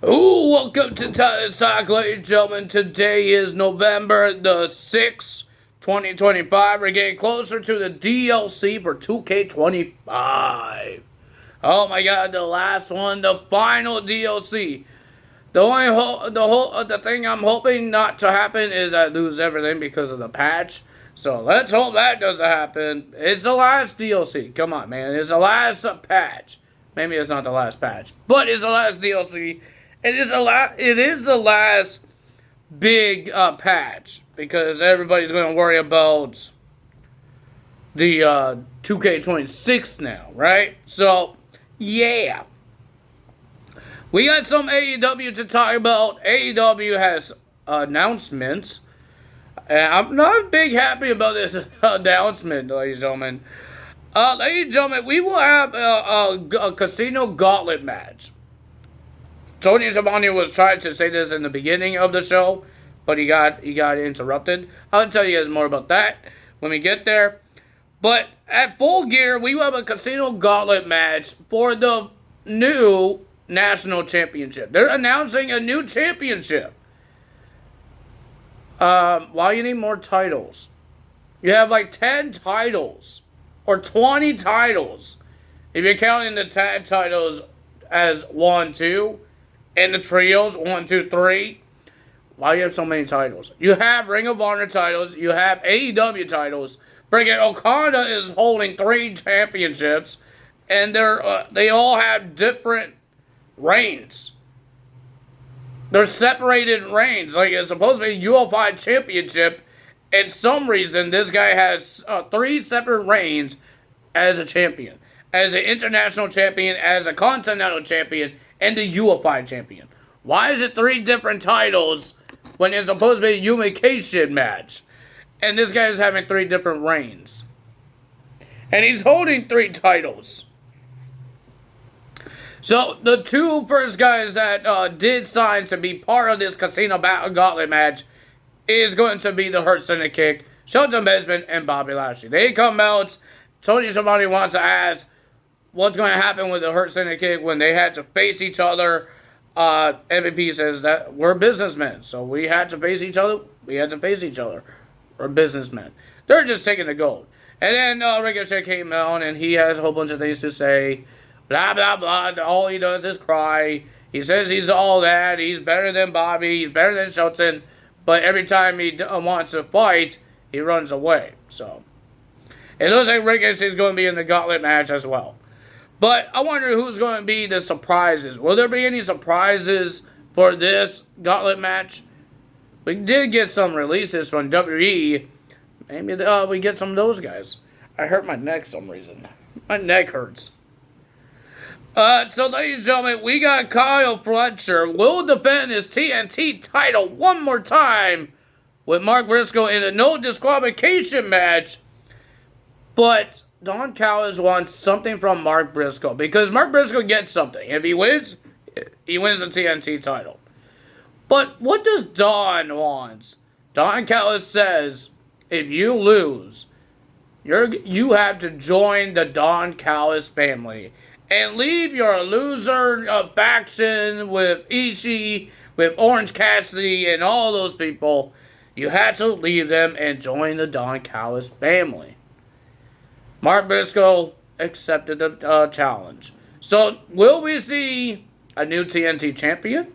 Ooh, welcome to Titus Talk, ladies and gentlemen. Today is November the 6th, 2025. We're getting closer to the DLC for 2K25. Oh my god, the last one, the final DLC. The thing I'm hoping not to happen is I lose everything because of the patch. So let's hope that doesn't happen. It's the last DLC. Come on, man. It's the last patch. Maybe it's not the last patch, but it's the last DLC. It is the last big patch because everybody's going to worry about the 2K26 now, right? So, yeah. We got some AEW to talk about. AEW has announcements. And I'm not big happy about this announcement, ladies and gentlemen. Ladies and gentlemen, we will have a casino gauntlet match. Tony Schiavone was trying to say this in the beginning of the show, but he got interrupted. I'll tell you guys more about that when we get there. But at Full Gear, we will have a casino gauntlet match for the new national championship. They're announcing a new championship. Why you need more titles? You have like 10 titles or 20 titles. If you're counting the tag titles as 1, 2, and the trios 1, 2, 3. Why do you have so many titles? You have Ring of Honor titles. You have AEW titles. Freaking Okada is holding 3 championships, and they all have different reigns. They're separated reigns. Like, it's supposed to be a unified championship, and some reason this guy has 3 separate reigns as a champion, as an international champion, as a continental champion, and the unified champion. Why is it 3 different titles when it's supposed to be a unification match? And this guy is having 3 different reigns. And he's holding 3 titles. So, the 2 first guys that did sign to be part of this Casino Battle Gauntlet match is going to be the Hurt Syndicate, Shelton Benjamin, and Bobby Lashley. They come out. Tony Schiavone wants to ask what's going to happen with the Hurt Syndicate when they had to face each other. MVP says that we're businessmen, so we had to face each other. We're businessmen. They're just taking the gold. And then Ricochet came out, and he has a whole bunch of things to say. Blah, blah, blah. All he does is cry. He says he's all that. He's better than Bobby. He's better than Shelton. But every time he wants to fight, he runs away. So, it looks like Ricochet is going to be in the gauntlet match as well. But I wonder who's going to be the surprises. Will there be any surprises for this gauntlet match? We did get some releases from WWE. Maybe we get some of those guys. I hurt my neck for some reason. My neck hurts. So, ladies and gentlemen, we got Kyle Fletcher will defend his TNT title one more time with Mark Briscoe in a no disqualification match. But Don Callis wants something from Mark Briscoe because Mark Briscoe gets something. If he wins the TNT title. But what does Don want? Don Callis says if you lose, you have to join the Don Callis family and leave your loser faction with Ishii, with Orange Cassidy, and all those people. You had to leave them and join the Don Callis family. Mark Briscoe accepted the challenge. So, will we see a new TNT champion?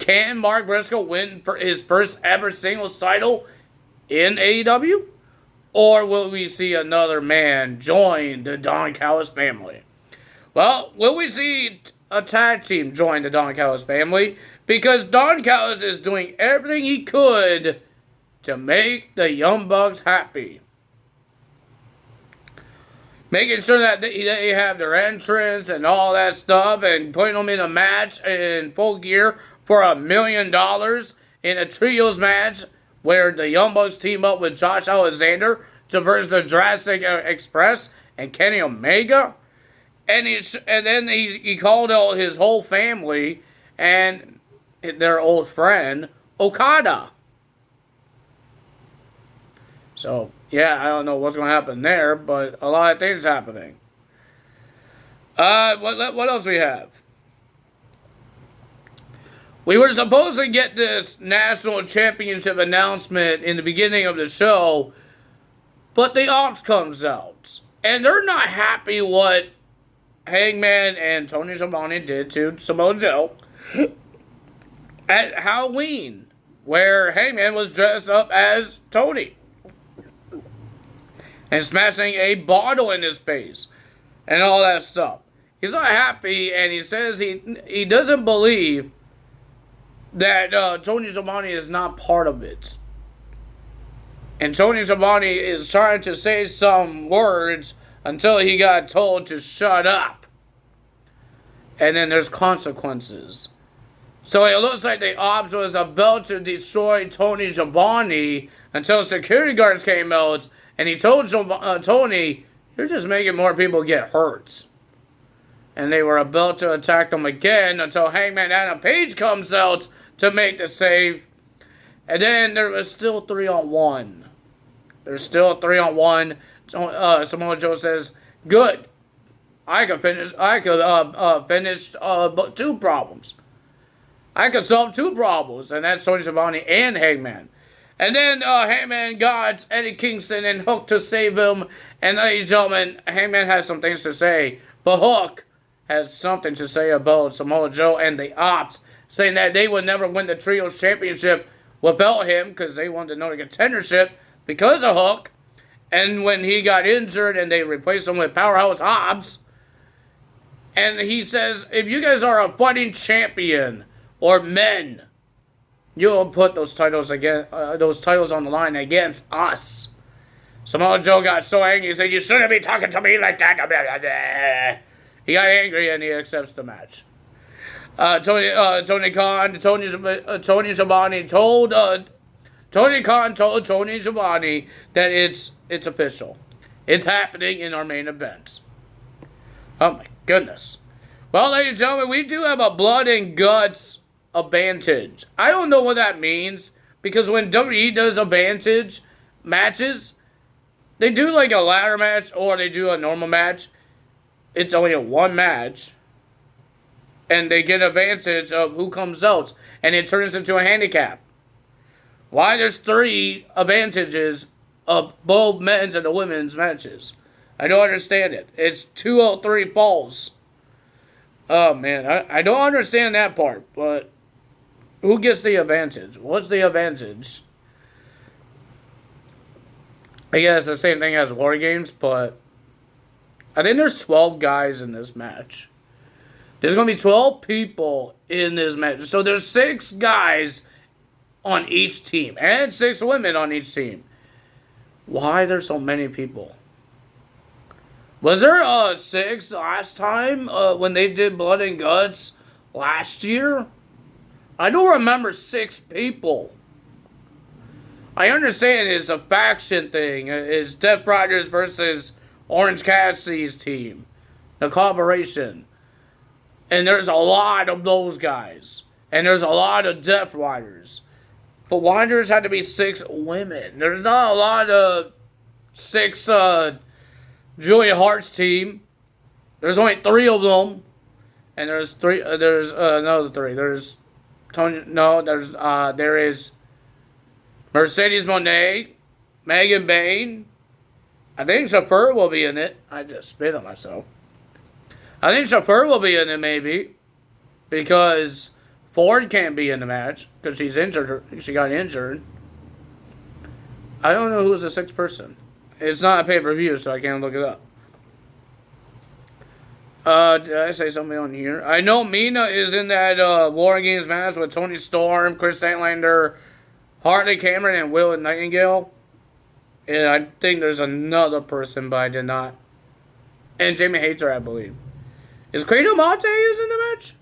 Can Mark Briscoe win for his first ever singles title in AEW? Or will we see another man join the Don Callis family? Well, will we see a tag team join the Don Callis family? Because Don Callis is doing everything he could to make the Young Bucks happy. Making sure that they have their entrance and all that stuff and putting them in a match in Full Gear for $1 million in a trios match where the Young Bucks team up with Josh Alexander to versus the Jurassic Express and Kenny Omega. And then he called out his whole family and their old friend, Okada. So, yeah, I don't know what's going to happen there, but a lot of things happening. What else we have? We were supposed to get this national championship announcement in the beginning of the show, but the Ops comes out. And they're not happy what Hangman and Tony Schiavone did to Samoa Joe at Halloween, where Hangman was dressed up as Tony and smashing a bottle in his face and all that stuff. He's not happy, and he says he doesn't believe that Tony Schiavone is not part of it. And Tony Schiavone is trying to say some words until he got told to shut up. And then there's consequences. So it looks like the Ops was about to destroy Tony Schiavone until security guards came out and he told Tony, "You're just making more people get hurt." And they were about to attack him again until Hangman Adam Page comes out to make the save. And then there was still 3-on-1. There's still a 3-on-1. Samoa Joe says, "Good. I could finish 2 problems. I could solve 2 problems." And that's Tony Schiavone and Hangman. And then Hangman got Eddie Kingston and Hook to save him. And ladies and gentlemen, Hangman has some things to say. But Hook has something to say about Samoa Joe and the Ops, saying that they would never win the Trios Championship without him because they wanted to know the contendership because of Hook. And when he got injured and they replaced him with Powerhouse Hobbs, and he says, "If you guys are a fighting champion or men, you'll put those titles on the line against us." Samoa Joe got so angry, he said, "You shouldn't be talking to me like that." He got angry and he accepts the match. Tony Khan told Tony Schiavone that it's official. It's happening in our main event. Oh my goodness. Well, ladies and gentlemen, we do have a blood and guts advantage. I don't know what that means, because when WWE does advantage matches, they do like a ladder match or they do a normal match. It's only a 1 match. And they get advantage of who comes out. And it turns into a handicap. Why there's 3 advantages of both men's and the women's matches? I don't understand it. It's 203 falls. Oh man, I don't understand that part. But who gets the advantage? What's the advantage? I guess the same thing as War Games, but I think there's 12 guys in this match. There's going to be 12 people in this match. So there's 6 guys on each team. And 6 women on each team. Why are there so many people? Was there 6 last time when they did Blood and Guts last year? I don't remember 6 people. I understand it's a faction thing. It's Death Riders versus Orange Cassidy's team. The collaboration. And there's a lot of those guys. And there's a lot of Death Riders. But why does there have to be 6 women? There's not a lot of 6 Julia Hart's team. There's only 3 of them. And there's another 3. There's Tony. No, there is Mercedes Moné, Megan Bayne. I think Shafir will be in it. I just spit on myself. I think Shafir will be in it maybe. Because Ford can't be in the match. Because she's injured. She got injured. I don't know who's the 6th person. It's not a pay-per-view, so I can't look it up. Did I say something on here? I know Mina is in that War Games match with Tony Storm, Chris Statlander, Harley Cameron, and Will Nightingale. And I think there's another person, but I did not. And Jamie Hayter, I believe. Is Credo Mate is in the match?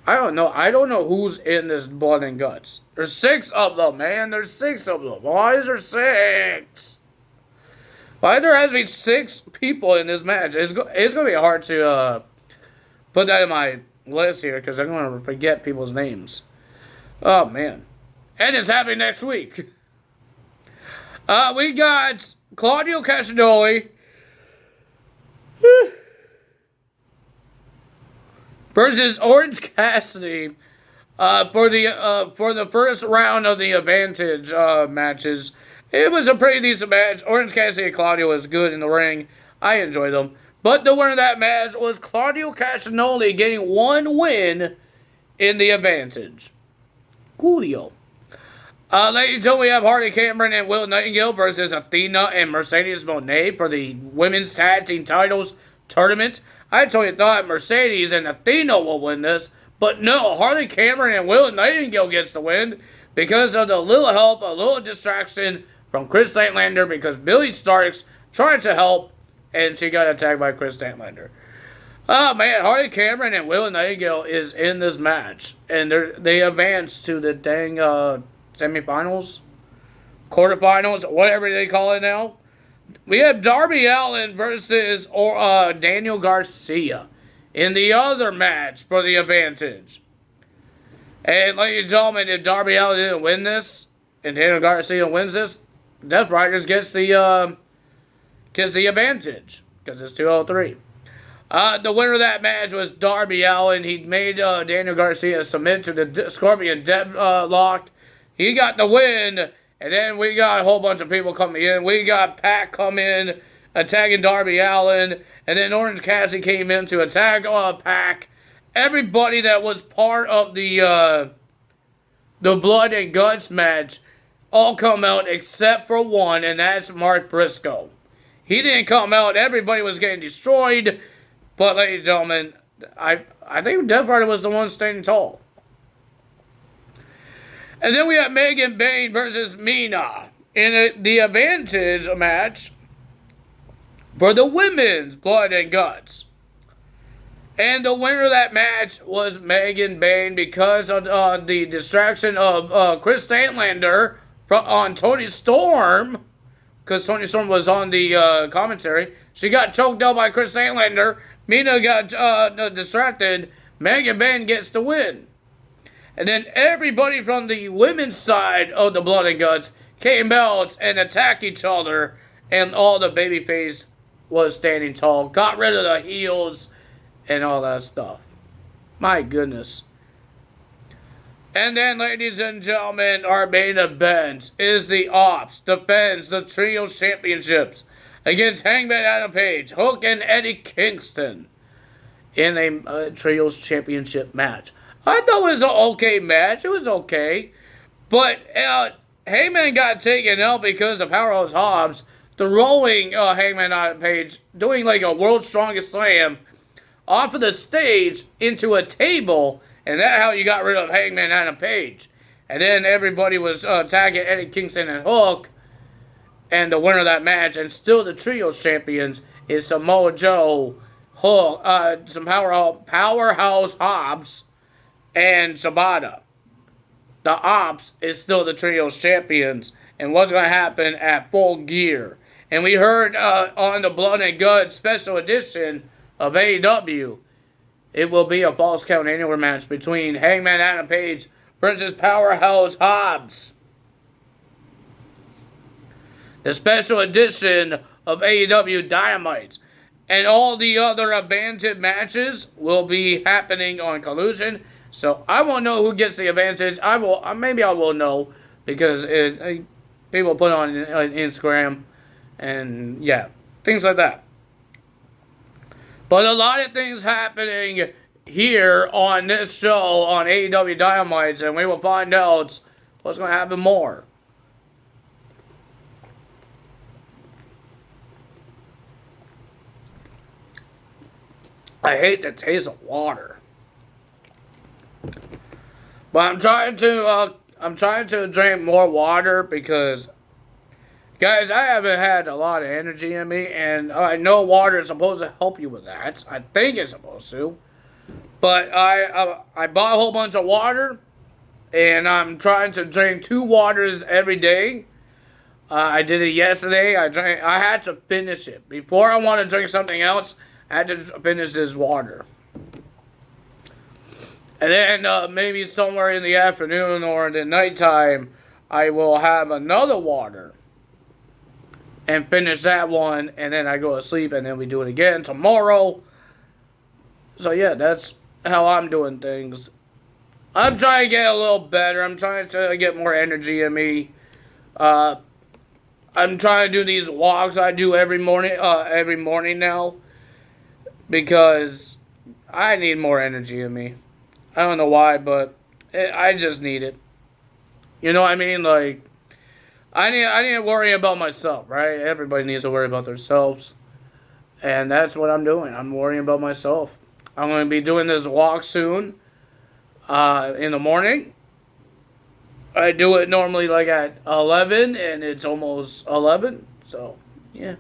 I don't know. I don't know who's in this Blood and Guts. There's 6 of them, man. There's 6 of them. Why is there 6? Why there has to be 6 people in this match? It's going to be hard to put that in my list here because I'm going to forget people's names. Oh, man. And it's happening next week. We got Claudio Castagnoli versus Orange Cassidy for the first round of the advantage matches. It was a pretty decent match. Orange Cassidy and Claudio was good in the ring. I enjoyed them. But the winner of that match was Claudio Castagnoli getting one win in the advantage. Coolio. Ladies and gentlemen, we have Harley Cameron and Will Nightingale versus Athena and Mercedes Moné for the Women's Tag Team Titles Tournament. I totally thought Mercedes and Athena will win this, but no, Harley Cameron and Will Nightingale gets the win because of the little help, a little distraction from Chris Statlander because Billy Starks tried to help and she got attacked by Chris Statlander. Oh man, Harley Cameron and Will Nightingale is in this match, and they advance to the dang semifinals, quarterfinals, whatever they call it now. We have Darby Allin versus Daniel Garcia in the other match for the advantage. And ladies and gentlemen, if Darby Allin didn't win this and Daniel Garcia wins this, Death Riders gets the advantage because it's 203. The winner of that match was Darby Allin. He made Daniel Garcia submit to the Scorpion Deadlock. He got the win. And then we got a whole bunch of people coming in. We got Pac come in, attacking Darby Allin. And then Orange Cassidy came in to attack Pac. Everybody that was part of the Blood and Guts match all come out except for one, and that's Mark Briscoe. He didn't come out. Everybody was getting destroyed. But, ladies and gentlemen, I think Death Rider was the one standing tall. And then we have Megan Bayne versus Mina in the advantage match for the women's Blood and Guts. And the winner of that match was Megan Bayne because of the distraction of Chris Statlander on Toni Storm. Because Toni Storm was on the commentary. She got choked out by Chris Statlander. Mina got distracted. Megan Bayne gets the win. And then everybody from the women's side of the Blood and Guts came out and attacked each other. And all the babyface was standing tall. Got rid of the heels and all that stuff. My goodness. And then, ladies and gentlemen, our main event is the Ops defends the Trios Championships against Hangman Adam Page, Hook, and Eddie Kingston in a Trios Championship match. I thought it was an okay match. It was okay. But Hangman got taken out because of Powerhouse Hobbs throwing Hangman Adam Page, doing like a World's Strongest Slam off of the stage into a table. And that's how you got rid of Hangman Adam Page. And then everybody was attacking Eddie Kingston and Hook. And the winner of that match, and still the Trios champions, is Samoa Joe, Hook, some Powerhouse Hobbs, and Shibata. The Ops is still the Trios champions. And what's going to happen at Full Gear. And we heard on the Blood and Guts special edition of AEW, it will be a Falls Count Anywhere match between Hangman Adam Page versus Powerhouse Hobbs. The special edition of AEW Dynamite. And all the other abandoned matches will be happening on Collusion. So I won't know who gets the advantage. Maybe I will know because people put it on Instagram and yeah, things like that. But a lot of things happening here on this show on AEW Dynamite, and we will find out what's going to happen more. I hate the taste of water. But I'm trying to drink more water because, guys, I haven't had a lot of energy in me, and I know water is supposed to help you with that. I think it's supposed to. But I bought a whole bunch of water, and I'm trying to drink 2 waters every day. I did it yesterday. I had to finish it. Before I want to drink something else, I had to finish this water. And then maybe somewhere in the afternoon or in the nighttime, I will have another water. And finish that one, and then I go to sleep, and then we do it again tomorrow. So yeah, that's how I'm doing things. I'm trying to get a little better. I'm trying to get more energy in me. I'm trying to do these walks I do every morning now, because I need more energy in me. I don't know why, but I just need it. You know what I mean? Like, I need to worry about myself, right? Everybody needs to worry about themselves. And that's what I'm doing. I'm worrying about myself. I'm going to be doing this walk soon in the morning. I do it normally like at 11, and it's almost 11. So, yeah.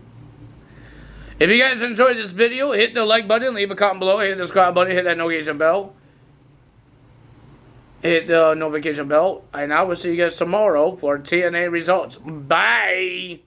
If you guys enjoyed this video, hit the like button, leave a comment below, hit the subscribe button, hit that notification bell. Hit the notification bell. And I will see you guys tomorrow for TNA results. Bye!